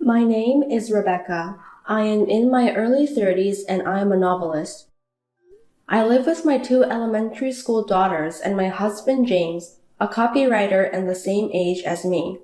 My name is Rebecca. I am in my early 30s and I am a novelist. I live with my two elementary school daughters and my husband James, a copywriter and the same age as me.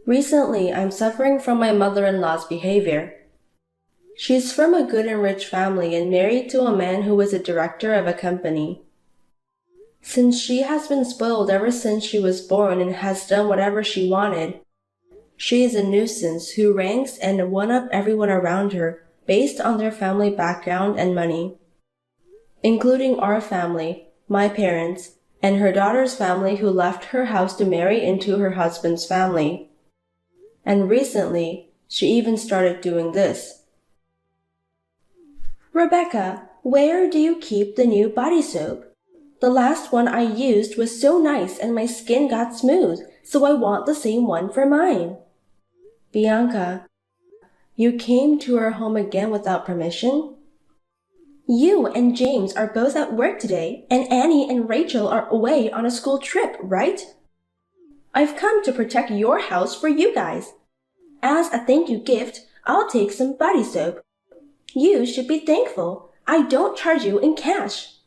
Recently, I'm suffering from my mother-in-law's behavior. She's from a good and rich family and married to a man who is a director of a company. Since she has been spoiled ever since she was born and has done whatever she wanted, she is a nuisance who ranks and one-up everyone around her based on their family background and money, including our family, my parents, and her daughter's family who left her house to marry into her husband's family. And recently, she even started doing this. Rebecca, where do you keep the new body soap? The last one I used was so nice and my skin got smooth, so I want the same one for mine. Bianca, you came to our home again without permission? You and James are both at work today, and Annie and Rachel are away on a school trip, right? I've come to protect your house for you guys. As a thank you gift, I'll take some body soap. You should be thankful. I don't charge you in cash.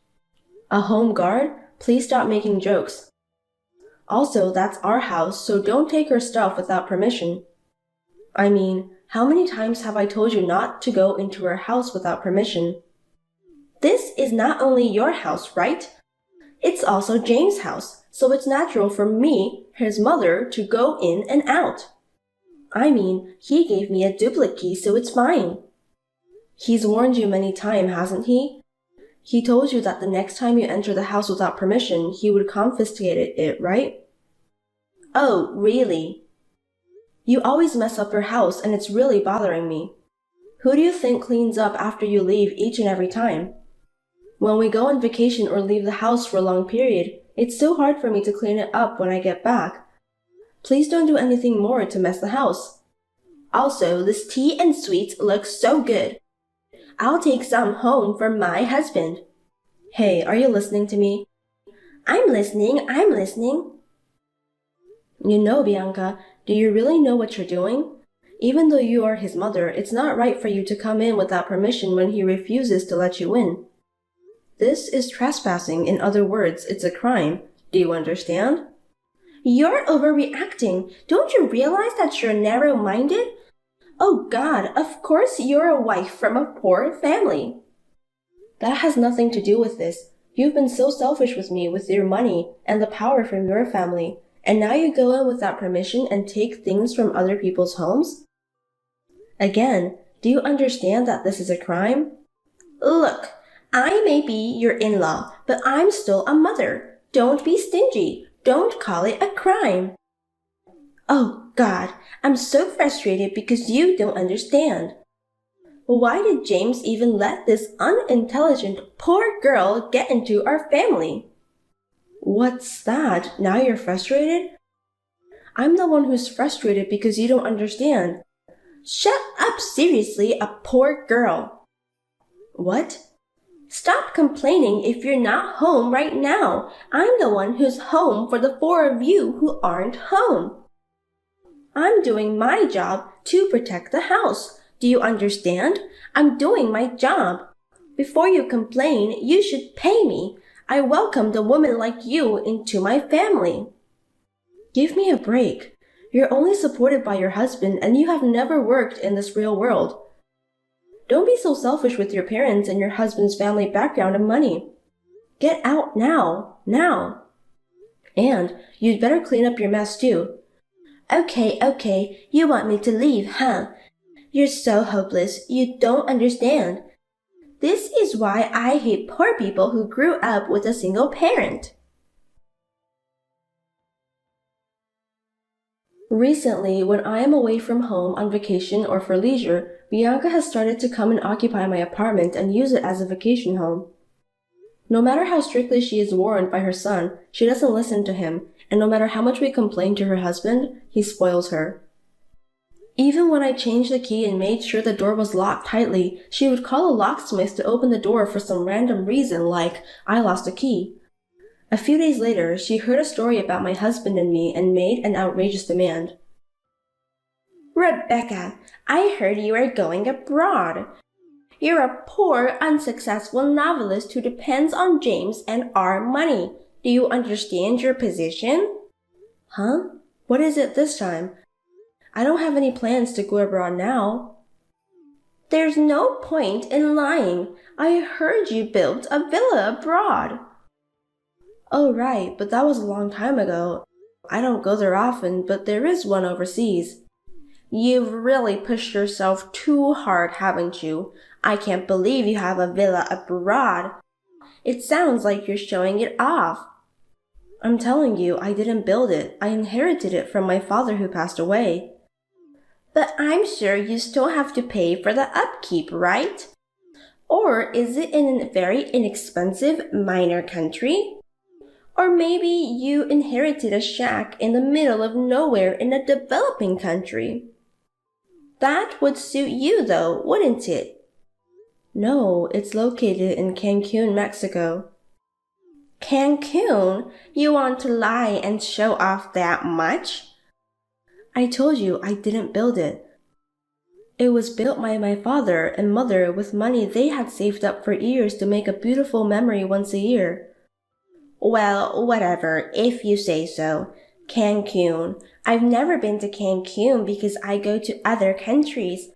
A home guard? Please stop making jokes. Also, that's our house, so don't take her stuff without permission. I mean, how many times have I told you not to go into her house without permission? This is not only your house, right? It's also James' house, so it's natural for me, his mother, to go in and out. I mean, he gave me a duplicate key, so it's fine. He's warned you many times, hasn't he? He told you that the next time you enter the house without permission, he would confiscate it, right? Oh, really? You always mess up your house and it's really bothering me. Who do you think cleans up after you leave each and every time? When we go on vacation or leave the house for a long period, it's so hard for me to clean it up when I get back. Please don't do anything more to mess the house. Also, this tea and sweets look so good. I'll take some home for my husband. Hey, are you listening to me? I'm listening. You know, Bianca, do you really know what you're doing? Even though you are his mother, it's not right for you to come in without permission when he refuses to let you in. This is trespassing. In other words, it's a crime. Do you understand? You're overreacting. Don't you realize that you're narrow-minded? Oh God, of course you're a wife from a poor family. That has nothing to do with this. You've been so selfish with me with your money and the power from your family. And now you go in without permission and take things from other people's homes? Again, do you understand that this is a crime? Look, I may be your in-law, but I'm still a mother. Don't be stingy. Don't call it a crime. Oh, God, I'm so frustrated because you don't understand. Why did James even let this unintelligent, poor girl get into our family? What's that? Now you're frustrated? I'm the one who's frustrated because you don't understand. Shut up, seriously, a poor girl. What? Stop complaining if you're not home right now. I'm the one who's home for the four of you who aren't home. I'm doing my job to protect the house. Do you understand? I'm doing my job. Before you complain, you should pay me. I welcomed a woman like you into my family. Give me a break. You're only supported by your husband and you have never worked in this real world. Don't be so selfish with your parents and your husband's family background and money. Get out now. And you'd better clean up your mess too. Okay, you want me to leave, huh? You're so hopeless, you don't understand. This is why I hate poor people who grew up with a single parent. Recently, when I am away from home on vacation or for leisure, Bianca has started to come and occupy my apartment and use it as a vacation home. No matter how strictly she is warned by her son, she doesn't listen to him, and no matter how much we complain to her husband, he spoils her. Even when I changed the key and made sure the door was locked tightly, she would call a locksmith to open the door for some random reason like, I lost a key. A few days later, she heard a story about my husband and me and made an outrageous demand. Rebecca, I heard you are going abroad. You're a poor, unsuccessful novelist who depends on James and our money. Do you understand your position? Huh? What is it this time? I don't have any plans to go abroad now. There's no point in lying. I heard you built a villa abroad. Oh, right, but that was a long time ago. I don't go there often, but there is one overseas. You've really pushed yourself too hard, haven't you? I can't believe you have a villa abroad. It sounds like you're showing it off. I'm telling you, I didn't build it. I inherited it from my father who passed away. But I'm sure you still have to pay for the upkeep, right? Or is it in a very inexpensive minor country? Or maybe you inherited a shack in the middle of nowhere in a developing country. That would suit you though, wouldn't it? No, it's located in Cancun, Mexico. Cancun? You want to lie and show off that much? I told you I didn't build it. It was built by my father and mother with money they had saved up for years to make a beautiful memory once a year. Well, whatever, if you say so. Cancun. I've never been to Cancun because I go to other countries.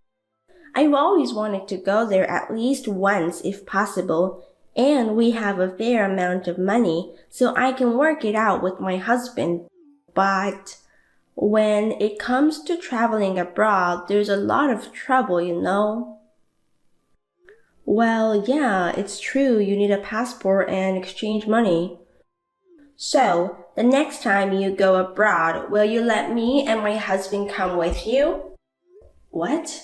I've always wanted to go there at least once if possible, and we have a fair amount of money, so I can work it out with my husband. But when it comes to traveling abroad, there's a lot of trouble, you know. Well, yeah, it's true you need a passport and exchange money. So, the next time you go abroad, will you let me and my husband come with you? What?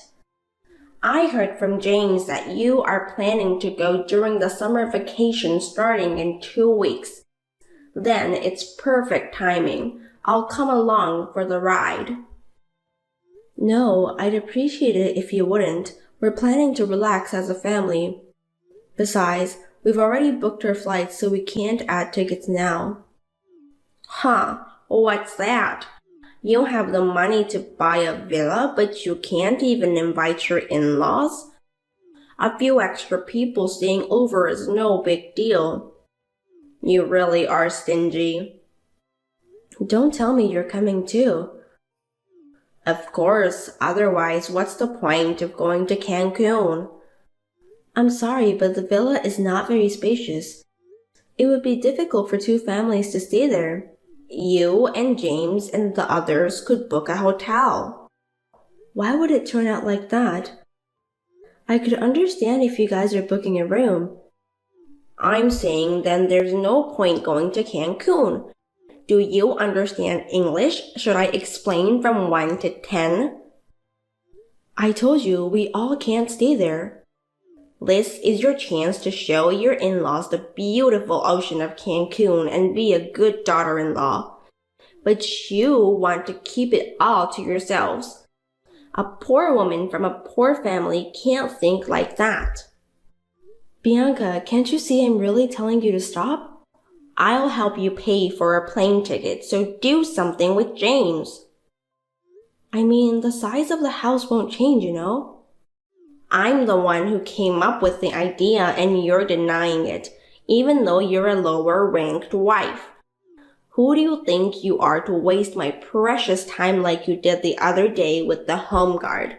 I heard from James that you are planning to go during the summer vacation starting in 2 weeks. Then it's perfect timing. I'll come along for the ride. No, I'd appreciate it if you wouldn't. We're planning to relax as a family. Besides, we've already booked our flights, so we can't add tickets now. Huh, what's that? You have the money to buy a villa, but you can't even invite your in-laws? A few extra people staying over is no big deal. You really are stingy. Don't tell me you're coming too. Of course, otherwise what's the point of going to Cancun? I'm sorry, but the villa is not very spacious. It would be difficult for 2 families to stay there. You and James and the others could book a hotel. Why would it turn out like that? I could understand if you guys are booking a room. I'm saying then there's no point going to Cancun. Do you understand English? Should I explain from 1 to 10? I told you we all can't stay there. This is your chance to show your in-laws the beautiful ocean of Cancun and be a good daughter-in-law. But you want to keep it all to yourselves. A poor woman from a poor family can't think like that. Bianca, can't you see I'm really telling you to stop? I'll help you pay for a plane ticket, so do something with James. I mean, the size of the house won't change, you know. I'm the one who came up with the idea and you're denying it, even though you're a lower-ranked wife. Who do you think you are to waste my precious time like you did the other day with the home guard?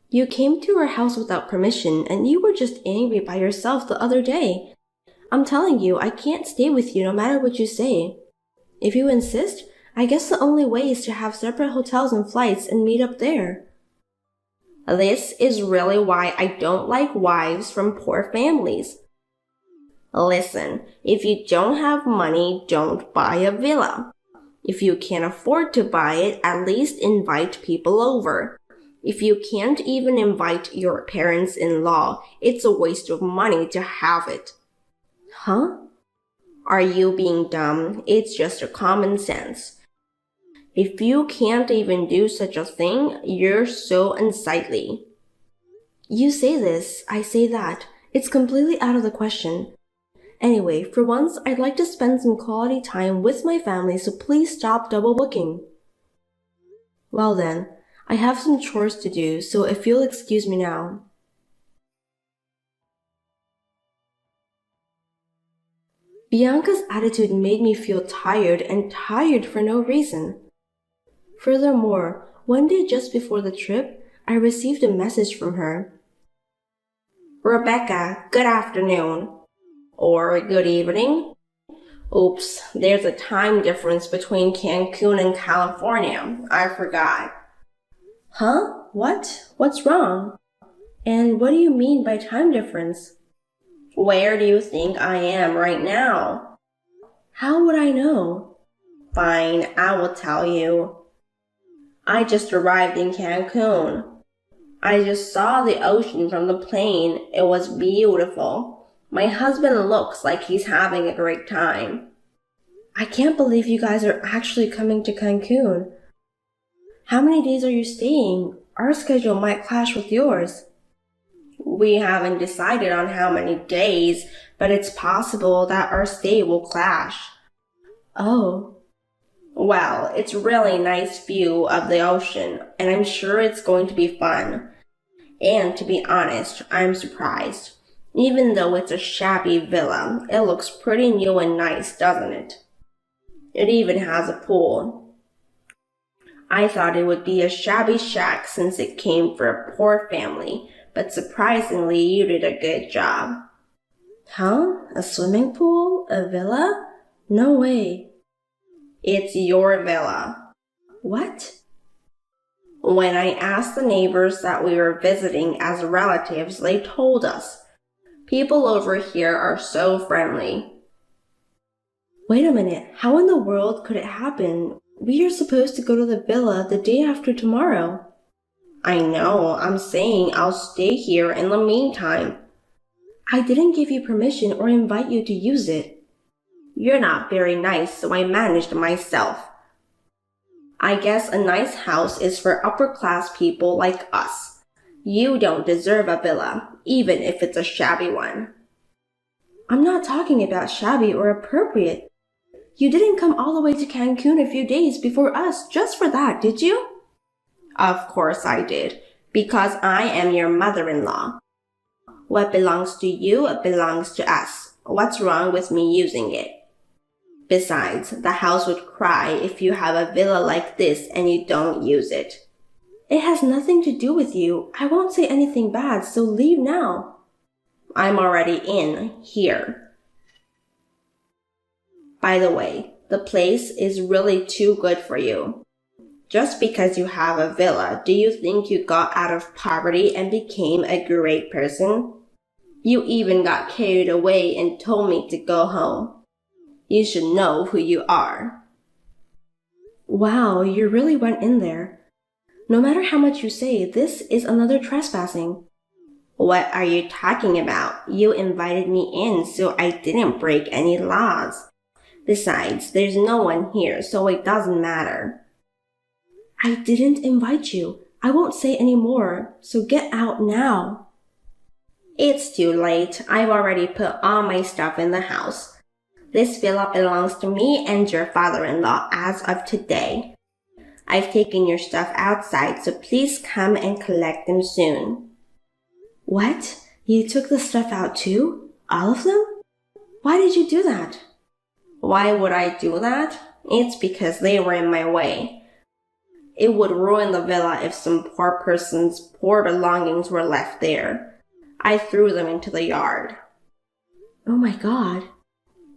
You came to our house without permission and you were just angry by yourself the other day. I'm telling you, I can't stay with you no matter what you say. If you insist, I guess the only way is to have separate hotels and flights and meet up there. This is really why I don't like wives from poor families. Listen, if you don't have money, don't buy a villa. If you can't afford to buy it, at least invite people over. If you can't even invite your parents-in-law, it's a waste of money to have it. Huh? Are you being dumb? It's just a common sense. If you can't even do such a thing, you're so unsightly. You say this, I say that. It's completely out of the question. Anyway, for once, I'd like to spend some quality time with my family, so please stop double booking. Well then, I have some chores to do, so if you'll excuse me now. Bianca's attitude made me feel tired and tired for no reason. Furthermore, one day just before the trip, I received a message from her. Rebecca, good afternoon. Or good evening. Oops, there's a time difference between Cancun and California. I forgot. Huh? What? What's wrong? And what do you mean by time difference? Where do you think I am right now? How would I know? Fine, I will tell you. I just arrived in Cancun. I just saw the ocean from the plane. It was beautiful. My husband looks like he's having a great time. I can't believe you guys are actually coming to Cancun. How many days are you staying? Our schedule might clash with yours. We haven't decided on how many days, but it's possible that our stay will clash. Oh. Well, it's really nice view of the ocean, and I'm sure it's going to be fun. And to be honest, I'm surprised. Even though it's a shabby villa, it looks pretty new and nice, doesn't it? It even has a pool. I thought it would be a shabby shack since it came for a poor family, but surprisingly, you did a good job. Huh? A swimming pool? A villa? No way. It's your villa. What? When I asked the neighbors that we were visiting as relatives, they told us. People over here are so friendly. Wait a minute, how in the world could it happen? We are supposed to go to the villa the day after tomorrow. I know, I'm saying I'll stay here in the meantime. I didn't give you permission or invite you to use it. You're not very nice, so I managed myself. I guess a nice house is for upper-class people like us. You don't deserve a villa, even if it's a shabby one. I'm not talking about shabby or appropriate. You didn't come all the way to Cancun a few days before us just for that, did you? Of course I did, because I am your mother-in-law. What belongs to you belongs to us. What's wrong with me using it? Besides, the house would cry if you have a villa like this and you don't use it. It has nothing to do with you. I won't say anything bad, so leave now. I'm already in here. By the way, the place is really too good for you. Just because you have a villa, do you think you got out of poverty and became a great person? You even got carried away and told me to go home. You should know who you are. Wow, you really went in there. No matter how much you say, this is another trespassing. What are you talking about? You invited me in, so I didn't break any laws. Besides, there's no one here, so it doesn't matter. I didn't invite you. I won't say any more, so get out now. It's too late. I've already put all my stuff in the house. This villa belongs to me and your father-in-law as of today. I've taken your stuff outside, so please come and collect them soon. What? You took the stuff out too? All of them? Why did you do that? Why would I do that? It's because they were in my way. It would ruin the villa if some poor person's poor belongings were left there. I threw them into the yard. Oh my God.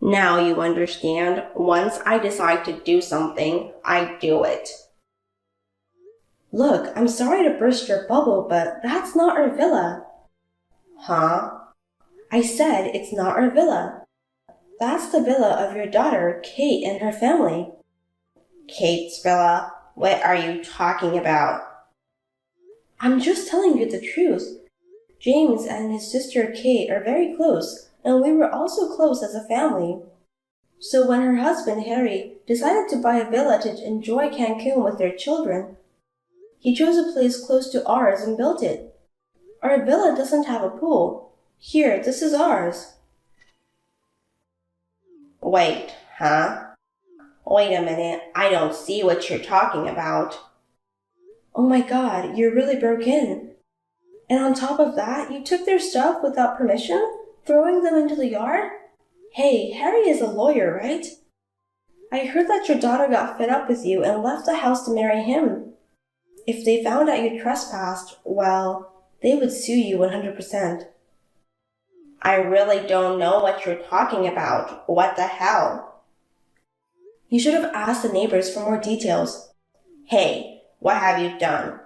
Now you understand. Once I decide to do something, I do it. Look, I'm sorry to burst your bubble, but that's not our villa. Huh? I said it's not our villa. That's the villa of your daughter, Kate, and her family. Kate's villa? What are you talking about? I'm just telling you the truth. James and his sister Kate are very close, and we were also close as a family. So when her husband, Harry, decided to buy a villa to enjoy Cancun with their children, he chose a place close to ours and built it. Our villa doesn't have a pool. Here, this is ours. Wait, huh? Wait a minute, I don't see what you're talking about. Oh my god, you really broke in. And on top of that, you took their stuff without permission, throwing them into the yard? Hey, Harry is a lawyer, right? I heard that your daughter got fed up with you and left the house to marry him. If they found out you trespassed, well, they would sue you 100%. I really don't know what you're talking about. What the hell? You should have asked the neighbors for more details. Hey, what have you done?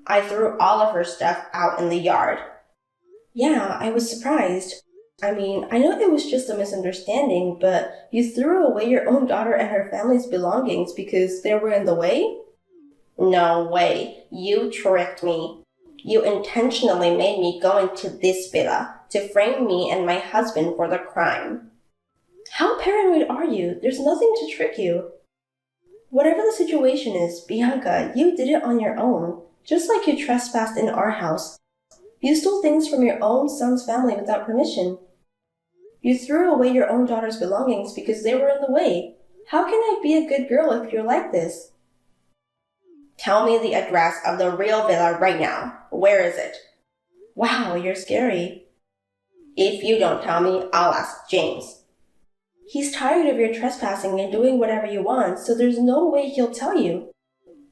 I threw all of her stuff out in the yard. Yeah, I was surprised. I mean, I know it was just a misunderstanding, but you threw away your own daughter and her family's belongings because they were in the way? No way. You tricked me. You intentionally made me go into this villa to frame me and my husband for the crime. How paranoid are you? There's nothing to trick you. Whatever the situation is, Bianca, you did it on your own, just like you trespassed in our house. You stole things from your own son's family without permission. You threw away your own daughter's belongings because they were in the way. How can I be a good girl if you're like this? Tell me the address of the real villa right now. Where is it? Wow, you're scary. If you don't tell me, I'll ask James. He's tired of your trespassing and doing whatever you want, so there's no way he'll tell you.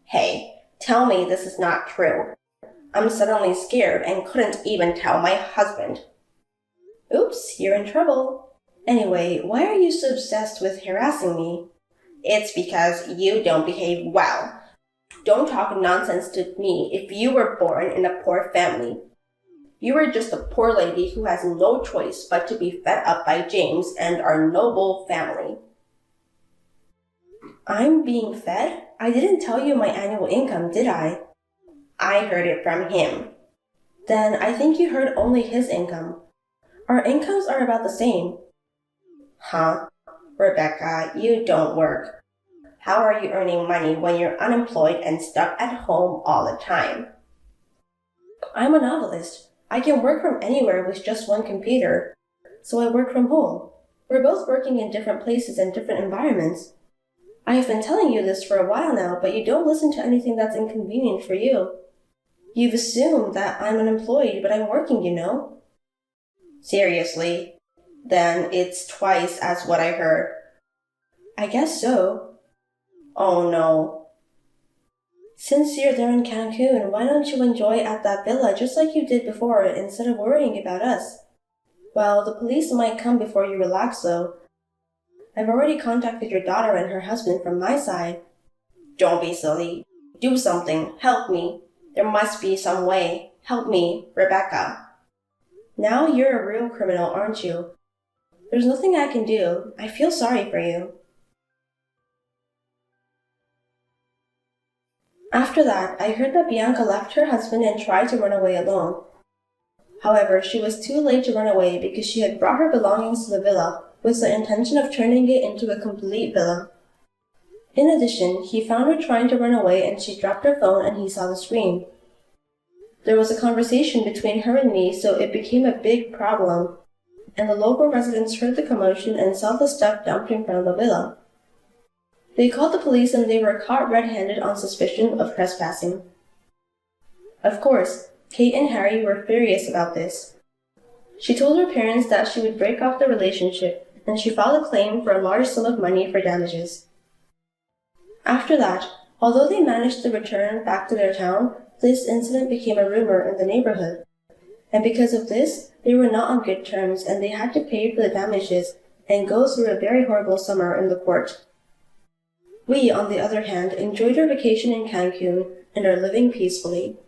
Hey, tell me this is not true. I'm suddenly scared and couldn't even tell my husband. Oops, you're in trouble. Anyway, why are you so obsessed with harassing me? It's because you don't behave well. Don't talk nonsense to me if you were born in a poor family. You are just a poor lady who has no choice but to be fed up by James and our noble family. I'm being fed? I didn't tell you my annual income, did I? I heard it from him. Then I think you heard only his income. Our incomes are about the same. Huh? Rebecca, you don't work. How are you earning money when you're unemployed and stuck at home all the time? I'm a novelist. I can work from anywhere with just one computer. So I work from home. We're both working in different places and different environments. I have been telling you this for a while now, but you don't listen to anything that's inconvenient for you. You've assumed that I'm unemployed, but I'm working, you know. Seriously? Then it's twice as what I heard. I guess so. Oh no. Since you're there in Cancun, why don't you enjoy at that villa just like you did before instead of worrying about us? Well, the police might come before you relax though. I've already contacted your daughter and her husband from my side. Don't be silly. Do something. Help me. There must be some way. Help me, Rebecca. Now you're a real criminal, aren't you? There's nothing I can do. I feel sorry for you. After that, I heard that Bianca left her husband and tried to run away alone. However, she was too late to run away because she had brought her belongings to the villa with the intention of turning it into a complete villa. In addition, he found her trying to run away and she dropped her phone and he saw the screen. There was a conversation between her and me, so it became a big problem, and the local residents heard the commotion and saw the stuff dumped in front of the villa. They called the police and they were caught red-handed on suspicion of trespassing. Of course, Kate and Harry were furious about this. She told her parents that she would break off the relationship, and she filed a claim for a large sum of money for damages. After that, although they managed to return back to their town, this incident became a rumor in the neighborhood. And because of this, they were not on good terms and they had to pay for the damages and go through a very horrible summer in the court. We, on the other hand, enjoyed our vacation in Cancun and are living peacefully.